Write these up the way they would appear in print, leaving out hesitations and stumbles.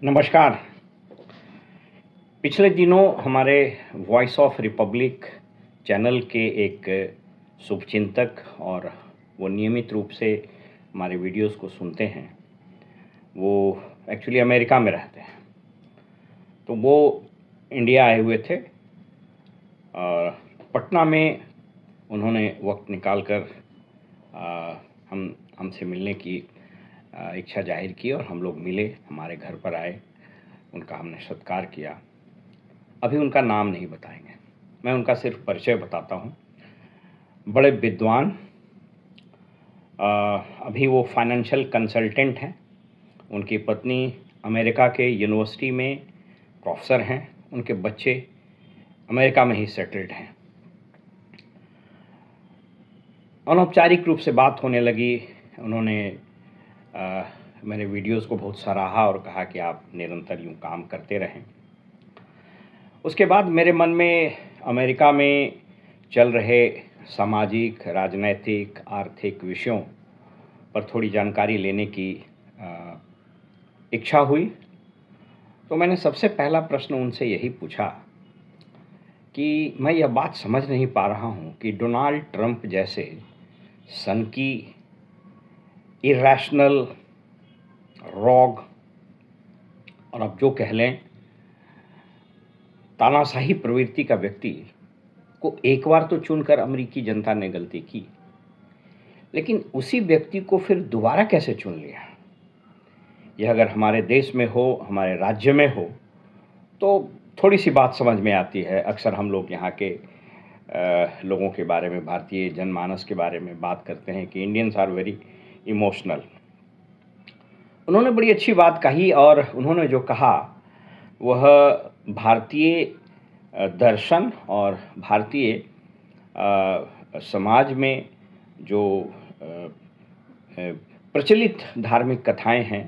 नमस्कार। पिछले दिनों हमारे वॉइस ऑफ रिपब्लिक चैनल के एक शुभचिंतक और वो नियमित रूप से हमारे वीडियोस को सुनते हैं, वो एक्चुअली अमेरिका में रहते हैं। तो वो इंडिया आए हुए थे और पटना में उन्होंने वक्त निकाल कर हमसे मिलने की इच्छा जाहिर की और हम लोग मिले, हमारे घर पर आए, उनका हमने सत्कार किया। अभी उनका नाम नहीं बताएंगे, मैं उनका सिर्फ परिचय बताता हूँ। बड़े विद्वान, अभी वो फाइनेंशियल कंसल्टेंट हैं। उनकी पत्नी अमेरिका के यूनिवर्सिटी में प्रोफेसर हैं। उनके बच्चे अमेरिका में ही सेटल्ड हैं। अनौपचारिक रूप से बात होने लगी। उन्होंने मेरे वीडियोस को बहुत सराहा और कहा कि आप निरंतर यूँ काम करते रहें। उसके बाद मेरे मन में अमेरिका में चल रहे सामाजिक, राजनैतिक, आर्थिक विषयों पर थोड़ी जानकारी लेने की इच्छा हुई। तो मैंने सबसे पहला प्रश्न उनसे यही पूछा कि मैं यह बात समझ नहीं पा रहा हूँ कि डोनाल्ड ट्रंप जैसे सनकी, इरैशनल, रॉग और अब जो कह लें तानाशाही प्रवृत्ति का व्यक्ति को एक बार तो चुनकर अमेरिकी जनता ने गलती की, लेकिन उसी व्यक्ति को फिर दोबारा कैसे चुन लिया। यह अगर हमारे देश में हो, हमारे राज्य में हो, तो थोड़ी सी बात समझ में आती है। अक्सर हम लोग यहाँ के लोगों के बारे में, भारतीय जनमानस के बारे में बात करते हैं कि इंडियंस आर वेरी इमोशनल। उन्होंने बड़ी अच्छी बात कही और उन्होंने जो कहा वह भारतीय दर्शन और भारतीय समाज में जो प्रचलित धार्मिक कथाएं हैं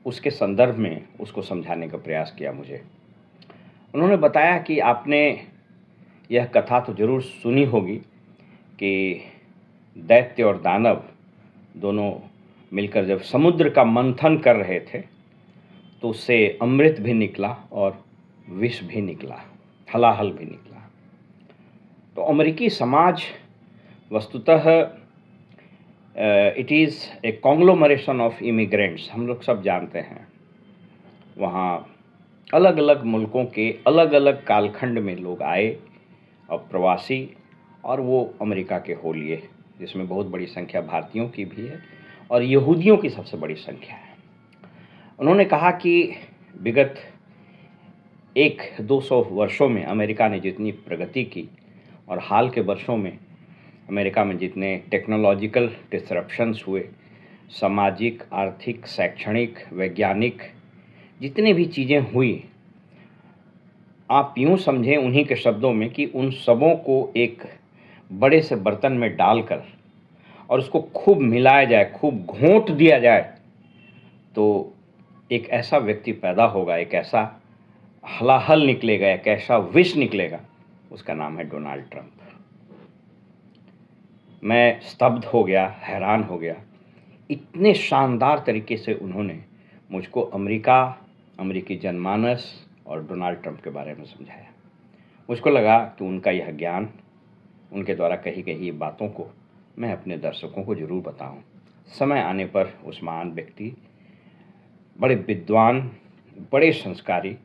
उसके संदर्भ में उसको समझाने का प्रयास किया मुझे। उन्होंने बताया कि आपने यह कथा तो ज़रूर सुनी होगी कि दैत्य और दानव दोनों मिलकर जब समुद्र का मंथन कर रहे थे तो उससे अमृत भी निकला और विष भी निकला, हलाहल भी निकला। तो अमेरिकी समाज वस्तुतः it is a कॉन्ग्लोमरेशन of immigrants. हम लोग सब जानते हैं वहाँ अलग अलग मुल्कों के अलग अलग कालखंड में लोग आए और प्रवासी, और वो अमेरिका के हो लिए, जिसमें बहुत बड़ी संख्या भारतीयों की भी है और यहूदियों की सबसे बड़ी संख्या है। उन्होंने कहा कि विगत 100-200 वर्षों में अमेरिका ने जितनी प्रगति की और हाल के वर्षों में अमेरिका में जितने टेक्नोलॉजिकल डिसरप्शंस हुए, सामाजिक, आर्थिक, शैक्षणिक, वैज्ञानिक जितनी भी चीज़ें हुई, आप यूँ समझें उन्हीं के शब्दों में कि उन सबों को एक बड़े से बर्तन में डालकर और उसको खूब मिलाया जाए, खूब घोंट दिया जाए, तो एक ऐसा व्यक्ति पैदा होगा, एक ऐसा हलाहल निकलेगा, एक ऐसा विष निकलेगा, उसका नाम है डोनाल्ड ट्रंप। मैं स्तब्ध हो गया, हैरान हो गया। इतने शानदार तरीके से उन्होंने मुझको अमेरिका, अमेरिकी जनमानस और डोनाल्ड ट्रंप के बारे में समझाया। मुझको लगा कि उनका यह ज्ञान, उनके द्वारा कही गई बातों को मैं अपने दर्शकों को ज़रूर बताऊं। समय आने पर उस महान व्यक्ति, बड़े विद्वान, बड़े संस्कारी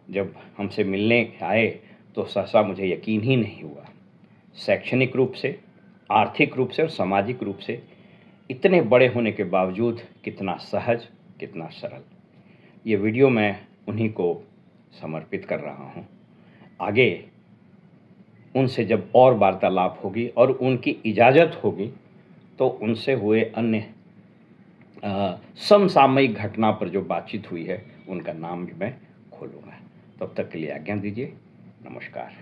जब हमसे मिलने आए तो सहसा मुझे यकीन ही नहीं हुआ। शैक्षणिक रूप से, आर्थिक रूप से और सामाजिक रूप से इतने बड़े होने के बावजूद कितना सहज, कितना सरल। ये वीडियो मैं उन्हीं को समर्पित कर रहा हूँ। आगे उनसे जब और वार्तालाप होगी और उनकी इजाज़त होगी तो उनसे हुए अन्य समसामयिक घटना पर जो बातचीत हुई है उनका नाम भी मैं खोलूँगा। तब तक के लिए आज्ञा दीजिए। नमस्कार।